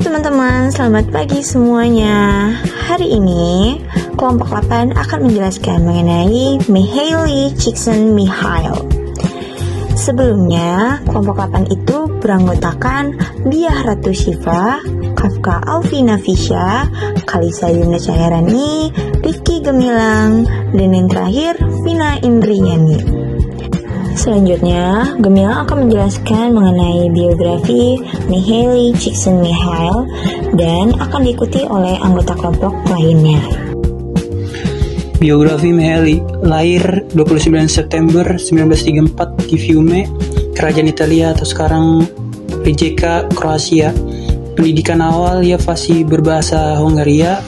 teman-teman, selamat pagi semuanya. Hari ini, kelompok 8 akan menjelaskan mengenai Mihaly Csikszentmihalyi. Sebelumnya, kelompok 8 itu beranggotakan Diah Ratu Syifa, Kafka Alvina Fisya, Kalisa Yunda Cahyarani, Rifki Gemilang, dan yang terakhir, Vina Indriyani. Selanjutnya, Gemilang akan menjelaskan mengenai biografi Mihaly Csikszentmihalyi dan akan diikuti oleh anggota kelompok lainnya. Biografi Mihaly, lahir 29 September 1934 di Fiume, Kerajaan Italia atau sekarang Rijeka, Kroasia. Pendidikan awal ia fasih berbahasa Hongaria,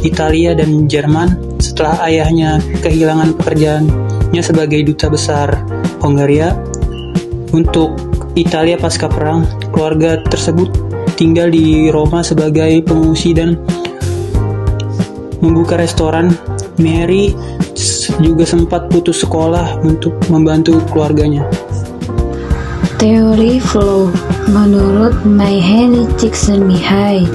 Italia, dan Jerman. Setelah ayahnya kehilangan pekerjaannya sebagai duta besar Hongaria untuk Italia pasca perang, keluarga tersebut tinggal di Roma sebagai pengungsi dan membuka restoran. Mary juga sempat putus sekolah untuk membantu keluarganya. Teori flow. Menurut Mihaly Csikszentmihalyi,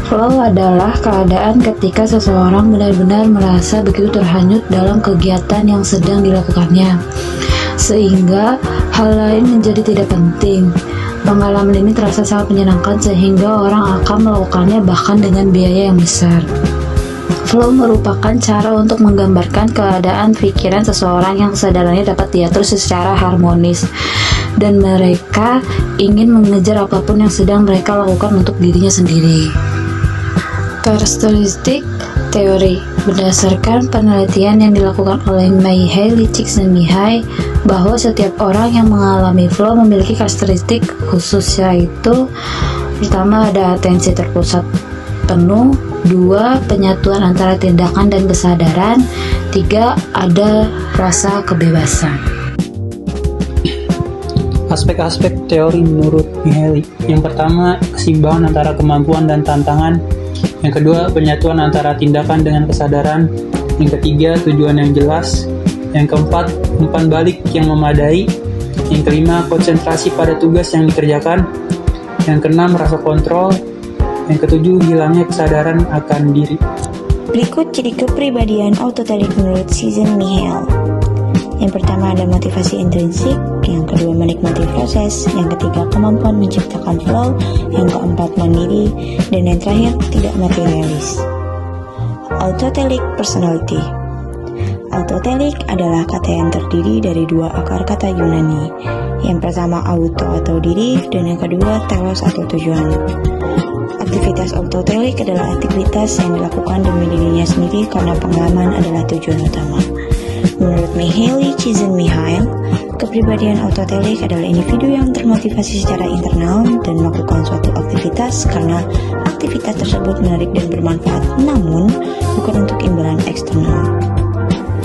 flow adalah keadaan ketika seseorang benar-benar merasa begitu terhanyut dalam kegiatan yang sedang dilakukannya, sehingga hal lain menjadi tidak penting. Pengalaman ini terasa sangat menyenangkan sehingga orang akan melakukannya bahkan dengan biaya yang besar. Flow merupakan cara untuk menggambarkan keadaan pikiran seseorang yang kesadarannya dapat diatur secara harmonis dan mereka ingin mengejar apapun yang sedang mereka lakukan untuk dirinya sendiri. Karakteristik teori. Berdasarkan penelitian yang dilakukan oleh Mihaly Csikszentmihalyi bahwa setiap orang yang mengalami flow memiliki karakteristik khusus, yaitu pertama ada atensi terpusat penuh, 2 penyatuan antara tindakan dan kesadaran, 3 ada rasa kebebasan. Aspek-aspek teori menurut Mihaly. Yang pertama, keseimbangan antara kemampuan dan tantangan. Yang kedua, penyatuan antara tindakan dengan kesadaran. Yang ketiga, tujuan yang jelas. Yang keempat, umpan balik yang memadai. Yang kelima, konsentrasi pada tugas yang dikerjakan. Yang keenam, rasa kontrol. Yang ketujuh, hilangnya kesadaran akan diri. Berikut ciri kepribadian autotelik menurut Csikszentmihalyi. Yang pertama ada motivasi intrinsik, yang kedua menikmati proses, yang ketiga kemampuan menciptakan flow, yang keempat mandiri, dan yang terakhir tidak materialis. Autotelic personality. Autotelik adalah kata yang terdiri dari 2 akar kata Yunani. Yang pertama auto atau diri, dan yang kedua telos atau tujuan. Aktivitas autotelik adalah aktivitas yang dilakukan demi dirinya sendiri karena pengalaman adalah tujuan utama. Menurut Mihaly Csikszentmihalyi, kepribadian autotelik adalah individu yang termotivasi secara internal dan melakukan suatu aktivitas karena aktivitas tersebut menarik dan bermanfaat, namun bukan untuk imbalan eksternal.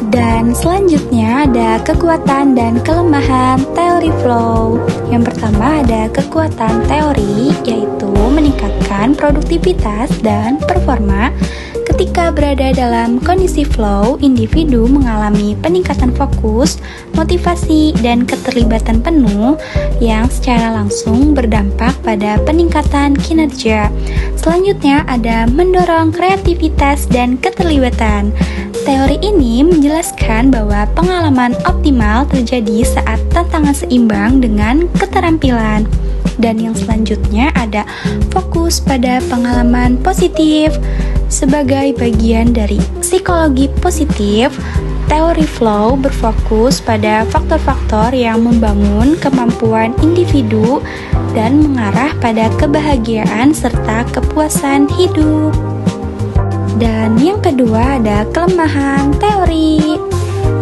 Dan selanjutnya ada kekuatan dan kelemahan teori flow. Yang pertama ada kekuatan teori, yaitu meningkatkan produktivitas dan performa. Ketika berada dalam kondisi flow, individu mengalami peningkatan fokus, motivasi, dan keterlibatan penuh yang secara langsung berdampak pada peningkatan kinerja. Selanjutnya ada mendorong kreativitas dan keterlibatan. Teori ini menjelaskan bahwa pengalaman optimal terjadi saat tantangan seimbang dengan keterampilan. Dan yang selanjutnya ada fokus pada pengalaman positif. Sebagai bagian dari psikologi positif, teori flow berfokus pada faktor-faktor yang membangun kemampuan individu dan mengarah pada kebahagiaan serta kepuasan hidup. Dan yang kedua ada kelemahan teori,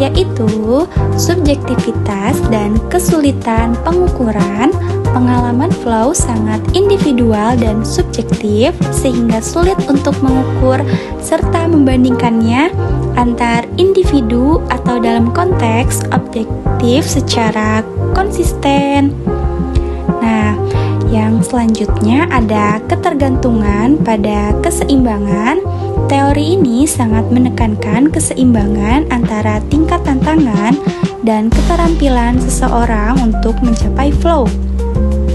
yaitu subjektivitas dan kesulitan pengukuran. Pengalaman flow sangat individual dan subjektif sehingga sulit untuk mengukur serta membandingkannya antar individu atau dalam konteks objektif secara konsisten. Nah, yang selanjutnya ada ketergantungan pada keseimbangan. Teori ini sangat menekankan keseimbangan antara tingkat tantangan dan keterampilan seseorang untuk mencapai flow.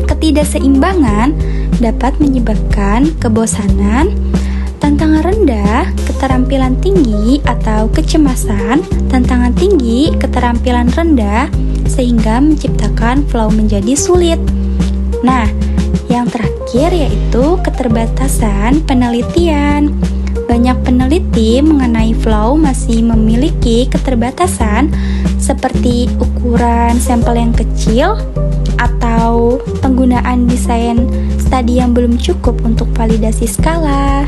Ketidakseimbangan dapat menyebabkan kebosanan, tantangan rendah, keterampilan tinggi atau kecemasan, tantangan tinggi, keterampilan rendah, sehingga menciptakan flow menjadi sulit. Nah, yang terakhir yaitu keterbatasan penelitian. Banyak peneliti mengenai flow masih memiliki keterbatasan seperti ukuran sampel yang kecil atau penggunaan desain studi yang belum cukup untuk validasi skala.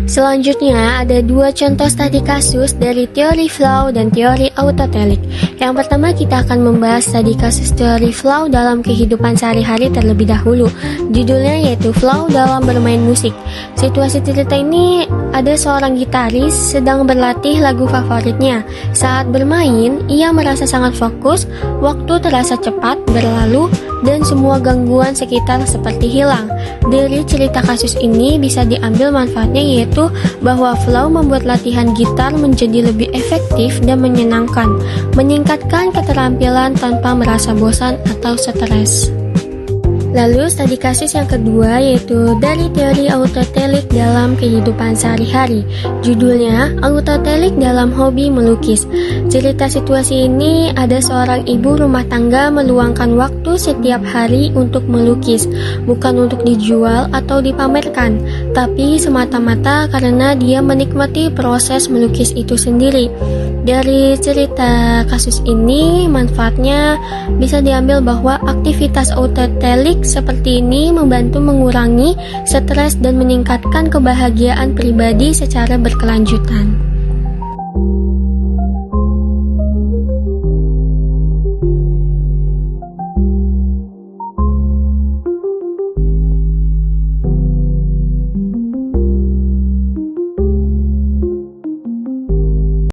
Selanjutnya, ada dua contoh studi kasus dari teori flow dan teori autotelik. Yang pertama, kita akan membahas studi kasus teori flow dalam kehidupan sehari-hari terlebih dahulu. Judulnya yaitu Flow dalam bermain musik. Situasi cerita ini, ada seorang gitaris sedang berlatih lagu favoritnya. Saat bermain, ia merasa sangat fokus, waktu terasa cepat berlalu, dan semua gangguan sekitar seperti hilang. Dari cerita kasus ini bisa diambil manfaatnya, yaitu bahwa flow membuat latihan gitar menjadi lebih efektif dan menyenangkan, meningkatkan keterampilan tanpa merasa bosan atau stres. Lalu studi kasus yang kedua yaitu dari teori autotelik dalam kehidupan sehari-hari. Judulnya Autotelik dalam hobi melukis. Cerita situasi ini, ada seorang ibu rumah tangga meluangkan waktu setiap hari untuk melukis, bukan untuk dijual atau dipamerkan, tapi semata-mata karena dia menikmati proses melukis itu sendiri. Dari cerita kasus ini, manfaatnya bisa diambil bahwa aktivitas autotelik seperti ini membantu mengurangi stres dan meningkatkan kebahagiaan pribadi secara berkelanjutan.